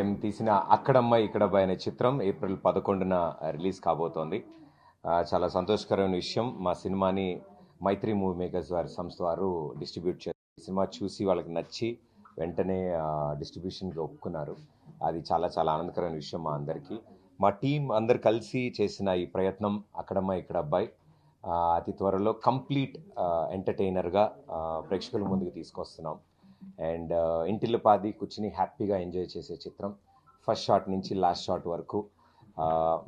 మేము తీసిన అక్కడమ్మాయి ఇక్కడబ్బాయి అనే చిత్రం ఏప్రిల్ 11న రిలీజ్ కాబోతోంది. చాలా సంతోషకరమైన విషయం. మా సినిమాని మైత్రి మూవీ మేకర్స్ వారి సంస్థ వారు డిస్ట్రిబ్యూట్ చేశారు. సినిమా చూసి వాళ్ళకి నచ్చి వెంటనే డిస్ట్రిబ్యూషన్కి ఒప్పుకున్నారు. అది చాలా చాలా ఆనందకరమైన విషయం మా అందరికీ. మా టీం అందరు కలిసి చేసిన ఈ ప్రయత్నం అక్కడమ్మాయి ఇక్కడ అబ్బాయి అతి త్వరలో కంప్లీట్ ఎంటర్టైనర్గా ప్రేక్షకుల ముందుకు తీసుకొస్తున్నాం. అండ్ ఇంటిల్లిపాది కూర్చుని హ్యాపీగా ఎంజాయ్ చేసే చిత్రం. ఫస్ట్ షాట్ నుంచి లాస్ట్ షాట్ వరకు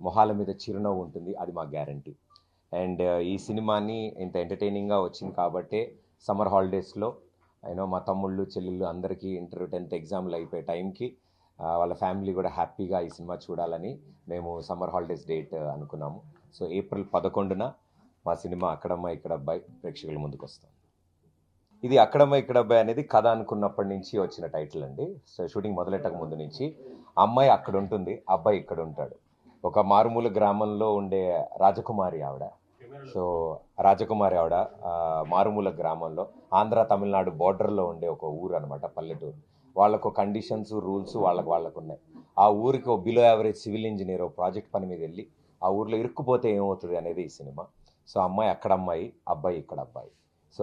మొహాల మీద చిరునవ్వు ఉంటుంది, అది మా గ్యారంటీ. అండ్ ఈ సినిమాని ఇంత ఎంటర్టైనింగ్గా వచ్చింది కాబట్టే సమ్మర్ హాలిడేస్లో మా తమ్ముళ్ళు చెల్లెళ్ళు అందరికీ ఇంటర్ 10th ఎగ్జామ్లు అయిపోయే టైంకి వాళ్ళ ఫ్యామిలీ కూడా హ్యాపీగా ఈ సినిమా చూడాలని మేము సమ్మర్ హాలిడేస్ డేట్ అనుకున్నాము. సో ఏప్రిల్ 11న మా సినిమా అక్కడమ్మాయి ఇక్కడ అబ్బాయి ప్రేక్షకుల ముందుకు వస్తాం. ఇది అక్కడమ్మాయి ఇక్కడ అబ్బాయి అనేది కథ అనుకున్నప్పటి నుంచి వచ్చిన టైటిల్ అండి. సో షూటింగ్ మొదలెట్టక ముందు నుంచి అమ్మాయి అక్కడ ఉంటుంది, అబ్బాయి ఇక్కడ ఉంటాడు. ఒక మారుమూల గ్రామంలో ఉండే రాజకుమారి ఆవిడ. సో రాజకుమారి ఆవిడ మారుమూల గ్రామంలో ఆంధ్ర తమిళనాడు బార్డర్లో ఉండే ఒక ఊరు అనమాట, పల్లెటూరు. వాళ్ళకు కండిషన్స్ రూల్స్ వాళ్ళకు ఉన్నాయి. ఆ ఊరికి ఒక below average civil engineer project పని మీద వెళ్ళి ఆ ఊర్లో ఇరుక్కుపోతే ఏమవుతుంది అనేది ఈ సినిమా. సో అమ్మాయి అక్కడ అమ్మాయి, అబ్బాయి ఇక్కడ అబ్బాయి. So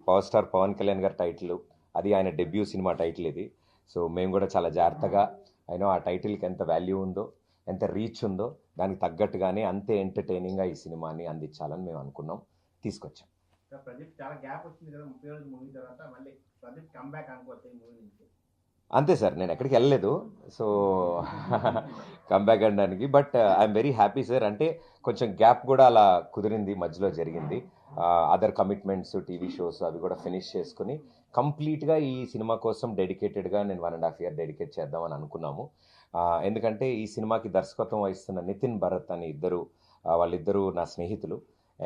power star Pawan Kalyan గారి టైటిల్, అది ఆయన డెబ్యూ సినిమా టైటిల్ ఇది. సో మేము కూడా చాలా జాగ్రత్తగా ఆ టైటిల్కి ఎంత వాల్యూ ఉందో, ఎంత రీచ్ ఉందో దానికి తగ్గట్టుగానే అంతే ఎంటర్టైనింగ్గా ఈ సినిమాని అందించాలని మేము అనుకున్నాం, తీసుకొచ్చాం. అంతే సార్, నేను ఎక్కడికి వెళ్ళలేదు. సో కంబ్యాక్ అనడానికి. But I'm very happy sir. అంటే కొంచెం గ్యాప్ కూడా అలా కుదిరింది, మధ్యలో జరిగింది. అదర్ కమిట్మెంట్స్, టీవీ షోస్ అవి కూడా ఫినిష్ చేసుకుని కంప్లీట్గా ఈ సినిమా కోసం డెడికేటెడ్గా నేను 1.5 year డెడికేట్ చేద్దామని అనుకున్నాము. ఎందుకంటే ఈ సినిమాకి దర్శకత్వం వహిస్తున్న నితిన్ భరత్ అని వాళ్ళిద్దరూ నా స్నేహితులు.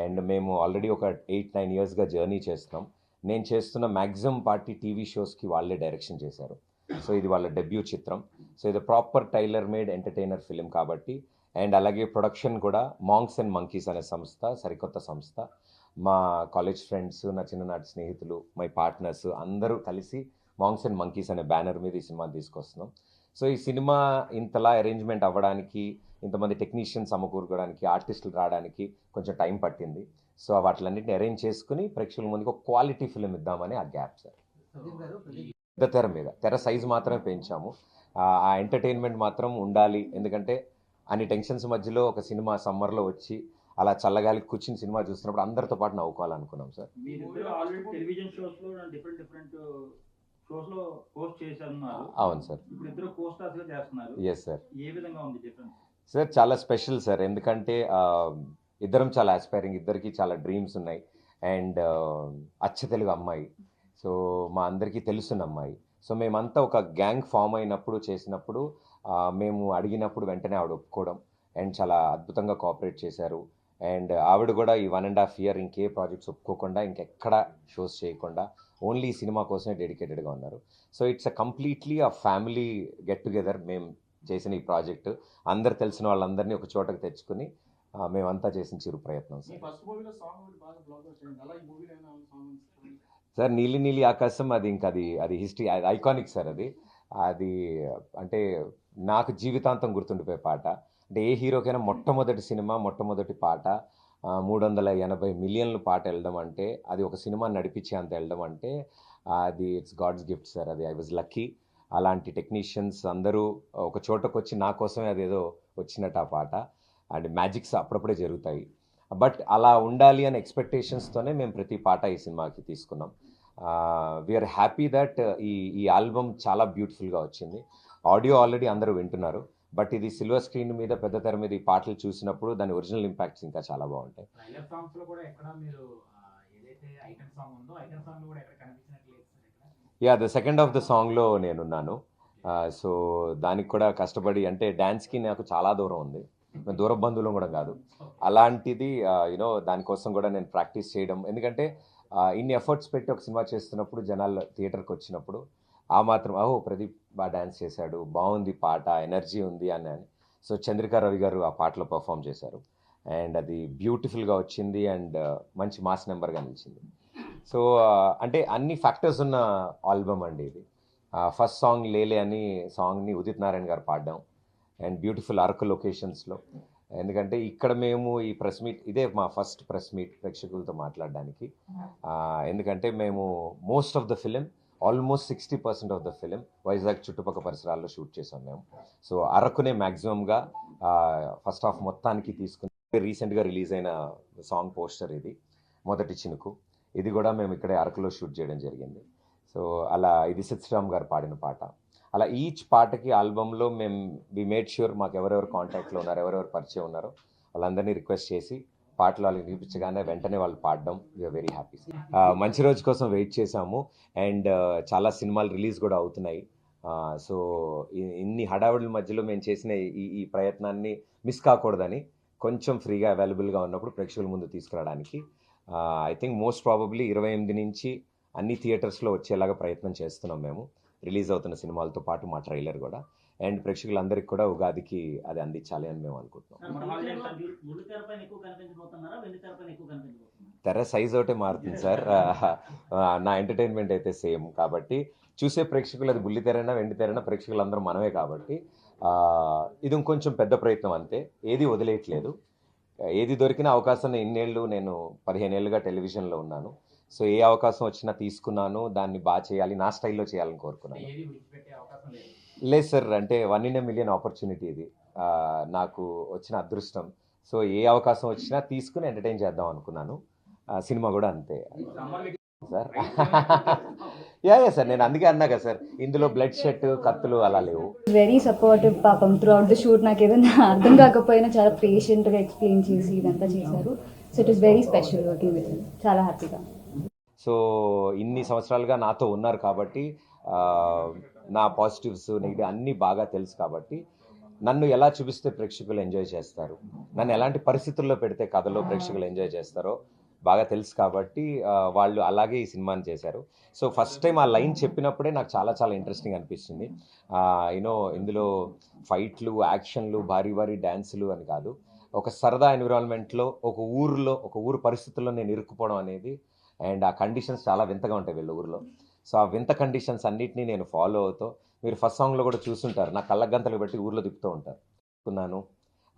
అండ్ మేము ఆల్రెడీ ఒక 8-9 yearsగా జర్నీ చేస్తున్నాం. నేను చేస్తున్న మ్యాక్సిమం పార్టీ టీవీ షోస్కి వాళ్ళే డైరెక్షన్ చేశారు. సో ఇది వాళ్ళ డెబ్యూ చిత్రం. సో ఇది proper tailor made entertainer film కాబట్టి. అండ్ అలాగే ప్రొడక్షన్ కూడా మాంగ్స్ అండ్ మంకీస్ అనే సంస్థ, సరికొత్త సంస్థ. మా కాలేజ్ ఫ్రెండ్స్, నా చిన్ననాటి స్నేహితులు, మై పార్ట్నర్స్ అందరూ కలిసి మాంగ్స్ అండ్ మంకీస్ అనే బ్యానర్ మీద ఈ సినిమాని తీసుకొస్తున్నాం. సో ఈ సినిమా ఇంతలా అరేంజ్మెంట్ అవ్వడానికి, ఇంతమంది టెక్నీషియన్స్ సమకూరుకోవడానికి, ఆర్టిస్టులు రావడానికి కొంచెం టైం పట్టింది. సో వాటిలన్నింటినీ అరేంజ్ చేసుకుని ప్రేక్షకుల ముందుకు ఒక క్వాలిటీ ఫిలిం ఇద్దామని ఆ గ్యాప్ సార్. పెద్ద తెర మీద, తెర సైజు మాత్రమే పెంచాము. ఆ ఎంటర్టైన్మెంట్ మాత్రం ఉండాలి. ఎందుకంటే అన్ని టెన్షన్స్ మధ్యలో ఒక సినిమా సమ్మర్లో వచ్చి అలా చల్లగాలికి కూర్చుని సినిమా చూస్తున్నప్పుడు అందరితో పాటు నవ్వుకోవాలనుకున్నాం సార్. అవును సార్. Yes sir. సార్ చాలా స్పెషల్ సార్. ఎందుకంటే ఇద్దరం చాలా ఆస్పైరింగ్, ఇద్దరికి చాలా డ్రీమ్స్ ఉన్నాయి. అండ్ అచ్చ తెలుగు అమ్మాయి, సో మా అందరికీ తెలుసున్న అమ్మాయి. సో మేమంతా ఒక గ్యాంగ్ ఫామ్ అయినప్పుడు చేసినప్పుడు మేము అడిగినప్పుడు వెంటనే ఆవిడ ఒప్పుకోవడం అండ్ చాలా అద్భుతంగా కోఆపరేట్ చేశారు. అండ్ ఆవిడ కూడా ఈ 1.5 year ఇంకే ప్రాజెక్ట్స్ ఒప్పుకోకుండా, ఇంకెక్కడ షోస్ చేయకుండా ఓన్లీ ఈ సినిమా కోసమే డెడికేటెడ్గా ఉన్నారు. సో ఇట్స్ కంప్లీట్లీ ఆ ఫ్యామిలీ గెట్ టుగెదర్. మేము చేసిన ఈ ప్రాజెక్ట్ అందరు తెలిసిన వాళ్ళందరినీ ఒక చోటకు తెచ్చుకుని మేమంతా చేసిన చిరు ప్రయత్నం సార్. నీలి నీలి ఆకాశం అది ఇంకా అది హిస్టరీ, అది ఐకానిక్ సార్. అది అంటే నాకు జీవితాంతం గుర్తుండిపోయే పాట. అంటే ఏ హీరోకైనా మొట్టమొదటి సినిమా, మొట్టమొదటి పాట 380 million పాట వెళ్ళడం అంటే, అది ఒక సినిమాని నడిపించే అంత వెళ్ళడం అంటే అది ఇట్స్ గాడ్స్ గిఫ్ట్ సార్. అది ఐ వాజ్ లక్కీ. అలాంటి టెక్నీషియన్స్ అందరూ ఒక చోటకు వచ్చి నా కోసమే అదేదో వచ్చినట్టు ఆ పాట. అండ్ మ్యాజిక్స్ అప్పుడప్పుడే జరుగుతాయి. బట్ అలా ఉండాలి అనే ఎక్స్పెక్టేషన్స్తోనే మేము ప్రతి పాట ఈ సినిమాకి తీసుకున్నాం. వీఆర్ హ్యాపీ దట్ ఈ ఆల్బమ్ చాలా బ్యూటిఫుల్గా వచ్చింది. ఆడియో ఆల్రెడీ అందరూ వింటున్నారు. బట్ ఇది సిల్వర్ స్క్రీన్ మీద, పెద్ద తెర మీద ఈ పాటలు చూసినప్పుడు దాని ఒరిజినల్ ఇంపాక్ట్స్ ఇంకా చాలా బాగుంటాయి. Yeah, the second of the సాంగ్లో నేనున్నాను. సో దానికి కూడా కష్టపడి, అంటే డ్యాన్స్కి నాకు చాలా దూరం ఉంది, దూర బంధువులం కూడా కాదు. అలాంటిది దానికోసం కూడా నేను ప్రాక్టీస్ చేయడం. ఎందుకంటే ఇన్ని ఎఫర్ట్స్ పెట్టి ఒక సినిమా చేస్తున్నప్పుడు జనాలు థియేటర్కి వచ్చినప్పుడు ఆ మాత్రం ప్రదీప్ బాగా డ్యాన్స్ చేశాడు, బాగుంది పాట, ఎనర్జీ ఉంది అని. సో చంద్రికా రవి గారు ఆ పాటలో పర్ఫామ్ చేశారు అండ్ అది బ్యూటిఫుల్గా వచ్చింది అండ్ మంచి మాస్ నెంబర్గా నిలిచింది. సో అంటే అన్ని ఫ్యాక్టర్స్ ఉన్న ఆల్బమ్ అండి ఇది. ఫస్ట్ సాంగ్ లేలే అని సాంగ్ని ఉదిత్ నారాయణ గారు పాడడం అండ్ బ్యూటిఫుల్ అరకు లొకేషన్స్లో. ఎందుకంటే ఇక్కడ మేము ఈ ప్రెస్ మీట్ ఇదే మా ఫస్ట్ ప్రెస్ మీట్ ప్రేక్షకులతో మాట్లాడడానికి. ఎందుకంటే మేము most of the film almost 60% of the film Vizag చుట్టుపక్కల పరిసరాల్లో షూట్ చేసాం మేము. సో అరకునే మ్యాక్సిమంగా ఫస్ట్ హాఫ్ మొత్తానికి తీసుకుని రీసెంట్గా రిలీజ్ అయిన సాంగ్ పోస్టర్ ఇది మొదటి చినుకు. ఇది కూడా మేము ఇక్కడే అరకులో షూట్ చేయడం జరిగింది. సో అలా ఇది సిద్శ్రామ్ గారు పాడిన పాట. అలా ఈచ్ పాటకి ఆల్బంలో మేము వి మేడ్ ష్యూర్ మాకు ఎవరెవరు కాంటాక్ట్లో ఉన్నారు, ఎవరెవరు పరిచయం ఉన్నారో వాళ్ళందరినీ రిక్వెస్ట్ చేసి పాటలు వాళ్ళకి వినిపించగానే వెంటనే వాళ్ళు పాడడం వీఆర్ వెరీ హ్యాపీ. మంచి రోజు కోసం వెయిట్ చేశాము అండ్ చాలా సినిమాలు రిలీజ్ కూడా అవుతున్నాయి. సో ఇన్ని హడావుడి మధ్యలో మేము చేసిన ఈ ప్రయత్నాన్ని మిస్ కాకూడదని కొంచెం ఫ్రీగా అవైలబుల్గా ఉన్నప్పుడు ప్రేక్షకుల ముందు తీసుకురావడానికి ఐ థింక్ మోస్ట్ ప్రాబబ్లీ 28 నుంచి అన్ని థియేటర్స్లో వచ్చేలాగా ప్రయత్నం చేస్తున్నాం మేము, రిలీజ్ అవుతున్న సినిమాలతో పాటు మా ట్రైలర్ కూడా. అండ్ ప్రేక్షకులందరికీ కూడా ఉగాదికి అది అందించాలి అని మేము అనుకుంటున్నాం. తెర సైజ్ ఒకటే మారుతుంది సార్, నా ఎంటర్టైన్మెంట్ అయితే సేమ్ కాబట్టి చూసే ప్రేక్షకులు అది బుల్లి తెరైనా వెండి తెరైనా ప్రేక్షకులందరూ మనమే కాబట్టి ఇది ఇంకొంచెం పెద్ద ప్రయత్నం అంతే. ఏది వదిలేయట్లేదు, ఏది దొరికిన అవకాశం. ఇన్నేళ్ళు నేను 15 ఏళ్ళుగా టెలివిజన్లో ఉన్నాను. సో ఏ అవకాశం వచ్చినా తీసుకున్నాను, దాన్ని బాగా చేయాలి, నా స్టైల్లో చేయాలని కోరుకున్నాను. లేదు సార్, అంటే 1 in a million ఆపర్చునిటీ ఇది, నాకు వచ్చిన అదృష్టం. సో ఏ అవకాశం వచ్చినా తీసుకుని ఎంటర్టైన్ చేద్దాం అనుకున్నాను. సినిమా కూడా అంతే సార్. యా సార్, నేను అందుకే అన్నా కదా సార్, ఇందులో బ్లడ్ షెట్ కత్తులు అలా లేవు. వెరీ సపోర్టివ్ పాపం త్రూ అవుట్ ద షూట్. నాకు ఏదైనా అర్థం కాకపోయినా చాలా పేషెంట్గా ఎక్స్ప్లెయిన్ చేసి ఇదంతా చేశారు. So it is very special working with him, చాలా హ్యాపీగా. సో ఇన్ని సంవత్సరాలుగా నాతో ఉన్నారు కాబట్టి నా పాజిటివ్స్ నెగిటివ్ అన్నీ బాగా తెలుసు కాబట్టి నన్ను ఎలా చూపిస్తే ప్రేక్షకులు ఎంజాయ్ చేస్తారు, నన్ను ఎలాంటి పరిస్థితుల్లో పెడితే కథలో ప్రేక్షకులు ఎంజాయ్ చేస్తారో బాగా తెలుసు కాబట్టి వాళ్ళు అలాగే ఈ సినిమాని చేశారు. సో ఫస్ట్ టైం ఆ లైన్ చెప్పినప్పుడే నాకు చాలా చాలా ఇంట్రెస్టింగ్ అనిపించింది. యూనో ఇందులో ఫైట్లు, యాక్షన్లు, భారీ భారీ డ్యాన్సులు అని కాదు, ఒక సరదా ఎన్విరాన్మెంట్లో ఒక ఊరు పరిస్థితుల్లో నేను ఇరుక్కుపోవడం అనేది, అండ్ ఆ కండిషన్స్ చాలా వింతగా ఉంటాయి వీళ్ళ ఊరిలో. సో ఆ వింత కండిషన్స్ అన్నిటినీ నేను ఫాలో అవుతూ, మీరు ఫస్ట్ సాంగ్లో కూడా చూసుంటారు, నా కళ్ళ గంతలు బట్టి ఊర్లో తిప్పుతూ ఉంటారు. అనుకున్నాను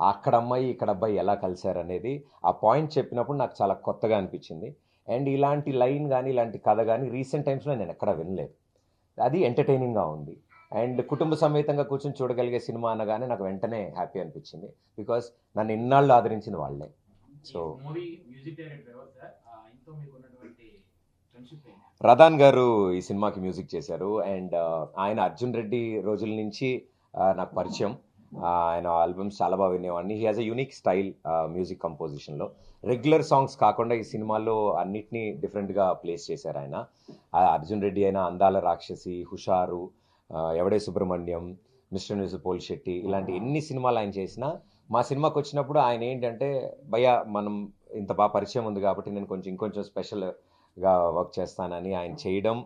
అక్కడ అమ్మాయి ఇక్కడ అబ్బాయి ఎలా కలిశారు అనేది ఆ పాయింట్ చెప్పినప్పుడు నాకు చాలా కొత్తగా అనిపించింది. అండ్ ఇలాంటి లైన్ కానీ ఇలాంటి కథ కానీ రీసెంట్ టైమ్స్లో నేను ఎక్కడా వినలేదు. అది ఎంటర్టైనింగ్గా ఉంది. అండ్ కుటుంబ సమేతంగా కూర్చొని చూడగలిగే సినిమా అనగానే నాకు వెంటనే హ్యాపీ అనిపించింది, బికాస్ నన్ను ఇన్నాళ్ళు ఆదరించింది వాళ్ళే. సో రదాన్ గారు ఈ సినిమాకి మ్యూజిక్ చేశారు. అండ్ ఆయన అర్జున్ రెడ్డి రోజుల నుంచి నాకు పరిచయం. ఆయన ఆల్బమ్స్ చాలా బాగా వినేవాడిని. He has a unique style music కంపోజిషన్లో. రెగ్యులర్ సాంగ్స్ కాకుండా ఈ సినిమాలో అన్నిటినీ డిఫరెంట్గా ప్లేస్ చేశారు ఆయన. అర్జున్ రెడ్డి అయినా అందాల రాక్షసి, హుషారు, ఎవడే సుబ్రహ్మణ్యం, మిస్టర్ న్యూస్ పోల్ శెట్టి, ఇలాంటి ఎన్ని సినిమాలు ఆయన చేసినా మా సినిమాకి వచ్చినప్పుడు ఆయన ఏంటంటే, భయ్య మనం ఇంత బాగా పరిచయం ఉంది కాబట్టి నేను ఇంకొంచెం స్పెషల్గా వర్క్ చేస్తానని ఆయన చేయడం.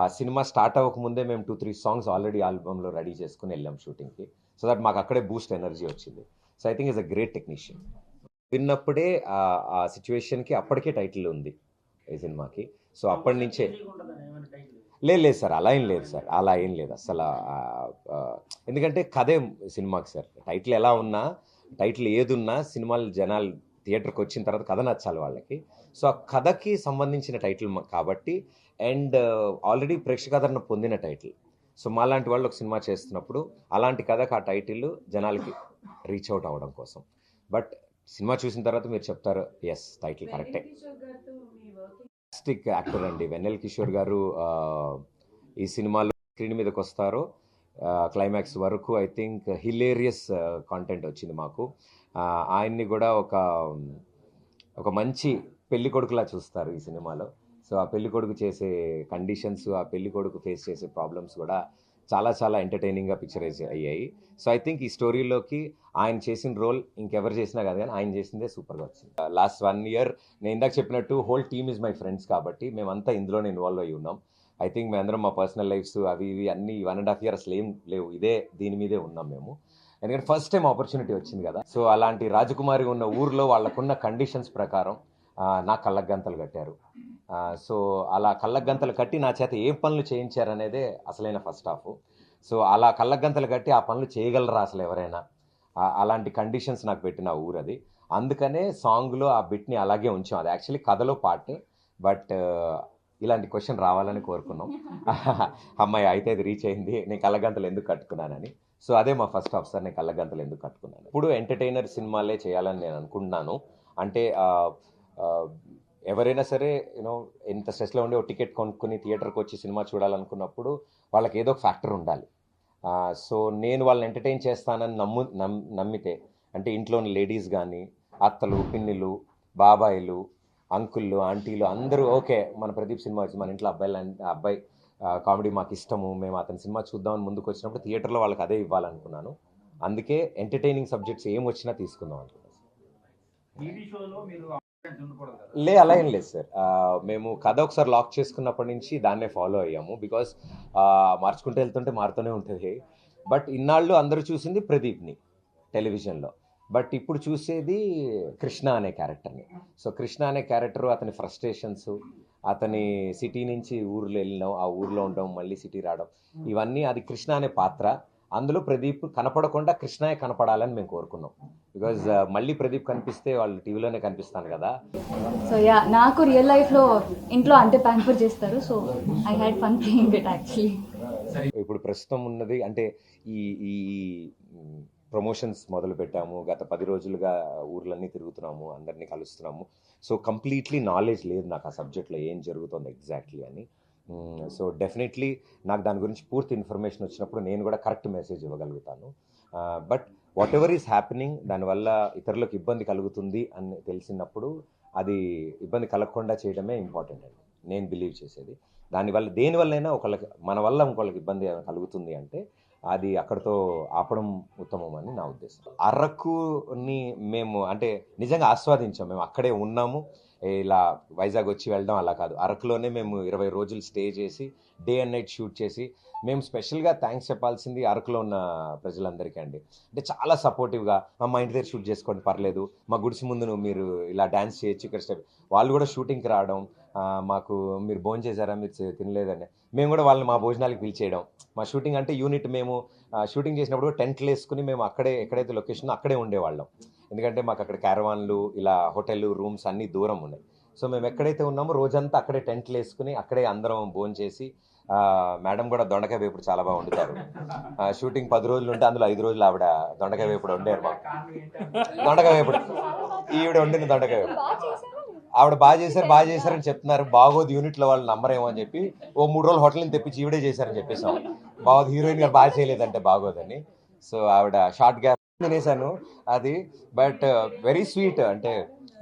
ఆ సినిమా స్టార్ట్ అవ్వకముందే మేము 2-3 సాంగ్స్ ఆల్రెడీ ఆల్బంలో రెడీ చేసుకుని వెళ్ళాం షూటింగ్కి. సో దట్ మాకు అక్కడే బూస్ట్ ఎనర్జీ వచ్చింది. So I think is a great technician. విన్నప్పుడే ఆ సిచ్యువేషన్కి అప్పటికే టైటిల్ ఉంది ఈ సినిమాకి. సో అప్పటి నుంచే లేదు సార్, అలా ఏం లేదు సార్, అలా ఏం లేదు అసలు. ఎందుకంటే కథే సినిమాకి సార్, టైటిల్ ఎలా ఉన్నా, టైటిల్ ఏదున్నా సినిమాలు జనాలు థియేటర్కి వచ్చిన తర్వాత కథ నచ్చాలి వాళ్ళకి. సో ఆ కథకి సంబంధించిన టైటిల్ కాబట్టి, అండ్ ఆల్రెడీ ప్రేక్షకాదరణ పొందిన టైటిల్. సో మాలాంటి వాళ్ళు ఒక సినిమా చేస్తున్నప్పుడు అలాంటి కథకు ఆ టైటిల్ జనాలకి రీచ్ అవుట్ అవ్వడం కోసం. బట్ సినిమా చూసిన తర్వాత మీరు చెప్తారు, ఎస్ టైటిల్ కరెక్టే. ఫాంటాస్టిక్ యాక్టర్ అండి వెన్నెల కిషోర్ గారు. ఈ సినిమాలో స్క్రీన్ మీదకి వస్తారో క్లైమాక్స్ వరకు ఐ థింక్ హిలేరియస్ కాంటెంట్ వచ్చింది మాకు. ఆయన్ని కూడా ఒక మంచి పెళ్లి కొడుకులా చూస్తారు ఈ సినిమాలో. సో ఆ పెళ్లి కొడుకు చేసే కండిషన్స్, ఆ పెళ్లి కొడుకు ఫేస్ చేసే ప్రాబ్లమ్స్ కూడా చాలా చాలా ఎంటర్టైనింగ్గా పిక్చరైజ్ అయ్యాయి. సో ఐ థింక్ ఈ స్టోరీలోకి ఆయన చేసిన రోల్ ఇంకెవరు చేసినా కాదు కానీ ఆయన చేసిందే సూపర్గా వచ్చింది. లాస్ట్ 1 year నేను ఇందాక చెప్పినట్టు whole team is my friends కాబట్టి మేమంతా ఇందులోనే ఇన్వాల్వ్ అయ్యి ఉన్నాం. ఐ థింక్ మేమందరం మా పర్సనల్ లైఫ్స్ అవి ఇవి అన్నీ 1.5 years అసలు ఏం లేవు, దీని మీదే ఉన్నాం మేము. ఎందుకంటే ఫస్ట్ టైం ఆపర్చునిటీ వచ్చింది కదా. సో అలాంటి రాజకుమారి ఉన్న ఊర్లో వాళ్ళకున్న కండిషన్స్ ప్రకారం నా కళ్ళకు గంతలు కట్టారు. సో అలా కళ్ళకు గంతలు కట్టి నా చేత ఏం పనులు చేయించారనేదే అసలైన ఫస్ట్ హాఫ్. సో అలా కళ్ళకు గంతలు కట్టి ఆ పనులు చేయగలరా అసలు ఎవరైనా, అలాంటి కండిషన్స్ నాకు పెట్టిన ఊరు అది. అందుకనే సాంగ్లో ఆ బిట్ని అలాగే ఉంచాం. అది యాక్చువల్లీ కథలో పార్ట్, బట్ ఇలాంటి క్వశ్చన్ రావాలని కోరుకున్నాం. అమ్మాయి అయితే అది రీచ్ అయింది, నేను కళ్ళగంతలు ఎందుకు కట్టుకున్నానని. సో అదే మా ఫస్ట్ హాఫ్ సార్, నేను కళ్ళగంతలు ఎందుకు కట్టుకున్నాను. ఇప్పుడు ఎంటర్టైనర్ సినిమాలే చేయాలని నేను అనుకుంటున్నాను. అంటే ఎవరైనా సరే యూనో ఎంత స్ట్రెస్లో ఉండి ఒక టికెట్ కొనుక్కుని థియేటర్కి వచ్చి సినిమా చూడాలనుకున్నప్పుడు వాళ్ళకి ఏదో ఒక ఫ్యాక్టర్ ఉండాలి. సో నేను వాళ్ళని ఎంటర్టైన్ చేస్తానని నమ్మితే, అంటే ఇంట్లోని లేడీస్ కానీ, అత్తలు, పిన్నిలు, బాబాయిలు, అంకుళ్ళు, ఆంటీలు అందరూ ఓకే మన ప్రదీప్ సినిమా వచ్చి మన ఇంట్లో అబ్బాయి కామెడీ మాకు ఇష్టము, మేము అతని సినిమా చూద్దామని ముందుకు వచ్చినప్పుడు థియేటర్లో వాళ్ళకి అదే ఇవ్వాలనుకున్నాను. అందుకే ఎంటర్టైనింగ్ సబ్జెక్ట్స్ ఏం వచ్చినా తీసుకుందాం అనుకున్నాను. అలా ఏం లేదు సార్. మేము కథ ఒకసారి లాక్ చేసుకున్నప్పటి నుంచి దాన్నే ఫాలో అయ్యాము. బికాస్ మార్చుకుంటూ వెళ్తుంటే మారుతూనే ఉంటుంది. బట్ ఇన్నాళ్ళు అందరూ చూసింది ప్రదీప్ని టెలివిజన్లో, బట్ ఇప్పుడు చూసేది కృష్ణ అనే క్యారెక్టర్ని. సో కృష్ణ అనే క్యారెక్టర్, అతని ఫ్రస్ట్రేషన్స్, అతని సిటీ నుంచి ఊర్లో వెళ్ళడం, ఆ ఊర్లో ఉండడం, మళ్ళీ సిటీ రావడం, ఇవన్నీ అది కృష్ణ అనే పాత్ర. అందులో ప్రదీప్ కనపడకుండా కృష్ణయే కనపడాలని మేము కోరుకున్నాం. బికాజ్ మళ్ళీ ప్రదీప్ కనిపిస్తే వాళ్ళు టీవీలోనే కనిపిస్తాను కదా. సో నాకు రియల్ లైఫ్లో ఇంట్లో అంటే ప్యాంపర్ చేస్తారు. So I had fun playing it actually. ఇప్పుడు ప్రస్తుతం ఉన్నది అంటే ఈ ప్రమోషన్స్ మొదలు పెట్టాము. గత 10 రోజులుగా ఊర్లన్నీ తిరుగుతున్నాము, అందరినీ కలుస్తున్నాము. సో కంప్లీట్లీ నాలెడ్జ్ లేదు నాకు ఆ సబ్జెక్ట్లో ఏం జరుగుతుంది ఎగ్జాక్ట్లీ అని. సో డెఫినెట్లీ నాకు దాని గురించి పూర్తి ఇన్ఫర్మేషన్ వచ్చినప్పుడు నేను కూడా కరెక్ట్ మెసేజ్ ఇవ్వగలుగుతాను. But whatever is happening, దానివల్ల ఇతరులకు ఇబ్బంది కలుగుతుంది అని తెలిసినప్పుడు అది ఇబ్బంది కలగకుండా చేయడమే ఇంపార్టెంట్ అండి నేను బిలీవ్ చేసేది. దేనివల్లైనా మన వల్ల ఇంకొకళ్ళకి ఇబ్బంది కలుగుతుంది అంటే అది అక్కడితో ఆపడం ఉత్తమం అని నా ఉద్దేశం. అరకుని మేము అంటే నిజంగా ఆస్వాదించాం. మేము అక్కడే ఉన్నాము, ఇలా వైజాగ్ వచ్చి వెళ్ళడం అలా కాదు. అరకులోనే మేము 20 రోజులు స్టే చేసి డే అండ్ నైట్ షూట్ చేసి, మేము స్పెషల్గా థ్యాంక్స్ చెప్పాల్సింది అరకులో ఉన్న ప్రజలందరికీ అండి. అంటే చాలా సపోర్టివ్గా, మా ఇంటి దగ్గర షూట్ చేసుకోండి పర్లేదు, మా గుడిసి ముందు మీరు ఇలా డ్యాన్స్ చేయొచ్చు ఇక్కడ స్టెప్, వాళ్ళు కూడా షూటింగ్కి రావడం, మాకు మీరు భోజనం చేశారా, మీరు తినలేదండి, మేము కూడా వాళ్ళని మా భోజనాలకు పిలిచేయడం. మా షూటింగ్ అంటే యూనిట్, మేము షూటింగ్ చేసినప్పుడు టెంట్లు వేసుకుని మేము అక్కడే ఎక్కడైతే లొకేషన్ అక్కడే ఉండేవాళ్ళం. ఎందుకంటే మాకు అక్కడ క్యారవాన్లు, ఇలా హోటల్ రూమ్స్ అన్నీ దూరం ఉన్నాయి. సో మేము ఎక్కడైతే ఉన్నామో రోజంతా అక్కడే టెంట్లు వేసుకుని అక్కడే అందరం భోజనం చేసి, మేడం కూడా దొండకాయ వేపుడు చాలా బాగా వండుతారు. షూటింగ్ 10 రోజులు ఉంటే అందులో 5 రోజులు ఆవిడ దొండకాయ వేపుడు వండారు మాకు. దొండకాయ వేపుడు ఈవిడ వండిన దొండకాయ వేపుడు ఆవిడ బాగా చేశారని చెప్తున్నారు. బాగోదు యూనిట్లో వాళ్ళు నమ్మరేమో అని చెప్పి 3 రోజులు హోటల్ నుంచి తెప్పించి ఈవిడే చేశారని చెప్పేసాం. బాగోదు, హీరోయిన్ గారు బాగా చేయలేదంటే బాగోదని. సో ఆవిడ షార్ట్ గ్యాప్ తినేసాను అది. But very sweet. అంటే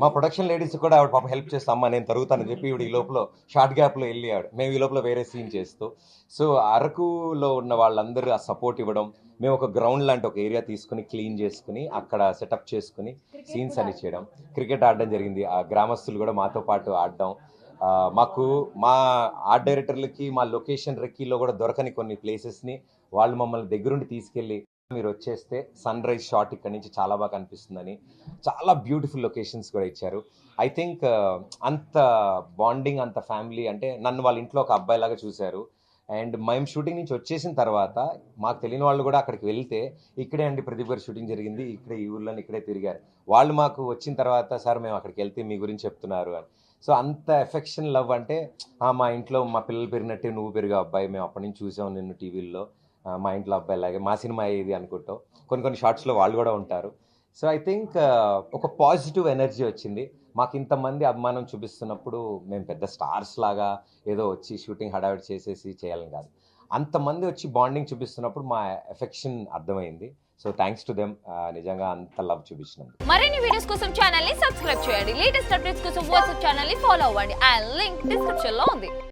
మా ప్రొడక్షన్ లేడీస్ కూడా ఆవిడ పాప హెల్ప్ చేస్తామా, నేను తరుగుతానని చెప్పి ఈవిడ ఈ లోపల షార్ట్ గ్యాప్లో వెళ్ళి మేము ఈ లోపల వేరే సీన్ చేస్తూ. సో అరకులో ఉన్న వాళ్ళందరూ ఆ సపోర్ట్ ఇవ్వడం, మేము ఒక గ్రౌండ్ లాంటి ఒక ఏరియా తీసుకుని క్లీన్ చేసుకుని అక్కడ సెటప్ చేసుకుని సీన్స్ అని చేయడం, క్రికెట్ ఆడడం జరిగింది. ఆ గ్రామస్తులు కూడా మాతో పాటు ఆడడం. మాకు మా ఆర్ట్ డైరెక్టర్లకి మా లొకేషన్ రెక్కీలో కూడా దొరకని కొన్ని ప్లేసెస్ని వాళ్ళు మమ్మల్ని దగ్గరుండి తీసుకెళ్ళి, మీరు వచ్చేస్తే సన్ రైజ్ షాట్ ఇక్కడ నుంచి చాలా బాగా కనిపిస్తుందని చాలా బ్యూటిఫుల్ లొకేషన్స్ కూడా ఇచ్చారు. ఐ థింక్ అంత బాండింగ్, అంత ఫ్యామిలీ, అంటే నన్ను వాళ్ళ ఇంట్లో ఒక అబ్బాయిలాగా చూశారు. అండ్ మేము షూటింగ్ నుంచి వచ్చేసిన తర్వాత మాకు తెలియని వాళ్ళు కూడా అక్కడికి వెళ్తే, ఇక్కడే అండి ప్రదీప్ గారు షూటింగ్ జరిగింది, ఇక్కడే ఈ ఊర్లోనే ఇక్కడే తిరిగారు. వాళ్ళు మాకు వచ్చిన తర్వాత, సార్ మేము అక్కడికి వెళ్తే మీ గురించి చెప్తున్నారు అని. సో అంత ఎఫెక్షన్, లవ్. అంటే మా ఇంట్లో మా పిల్లలు పెరిగినట్టే నువ్వు పెరిగా అబ్బాయి, మేము అప్పటి నుంచి చూసాం నిన్ను టీవీల్లో, మా ఇంట్లో అబ్బాయి లాగే, మా సినిమా ఇది అనుకుంటాం. కొన్ని షార్ట్స్లో వాళ్ళు కూడా ఉంటారు. సో ఐ థింక్ ఒక పాజిటివ్ ఎనర్జీ వచ్చింది. మాకు ఇంతమంది అభిమానం చూపిస్తున్నప్పుడు మేము పెద్ద స్టార్స్ లాగా ఏదో వచ్చి షూటింగ్ హడావిడి చేసేసి చేయాలని కాదు, అంతమంది వచ్చి బాండింగ్ చూపిస్తున్నప్పుడు మా ఎఫెక్షన్ అర్థమైంది. సో థ్యాంక్స్ టు దెమ్, నిజంగా అంత లవ్ చూపించినందుకు. మరిన్ని వీడియోస్ కోసం ఛానల్ ని సబ్స్క్రైబ్ చేయండి. లేటెస్ట్ అప్డేట్స్ కోసం వాట్సాప్ ఛానల్ ని ఫాలో అవ్వండి. ఆ లింక్ డిస్క్రిప్షన్ లో ఉంది.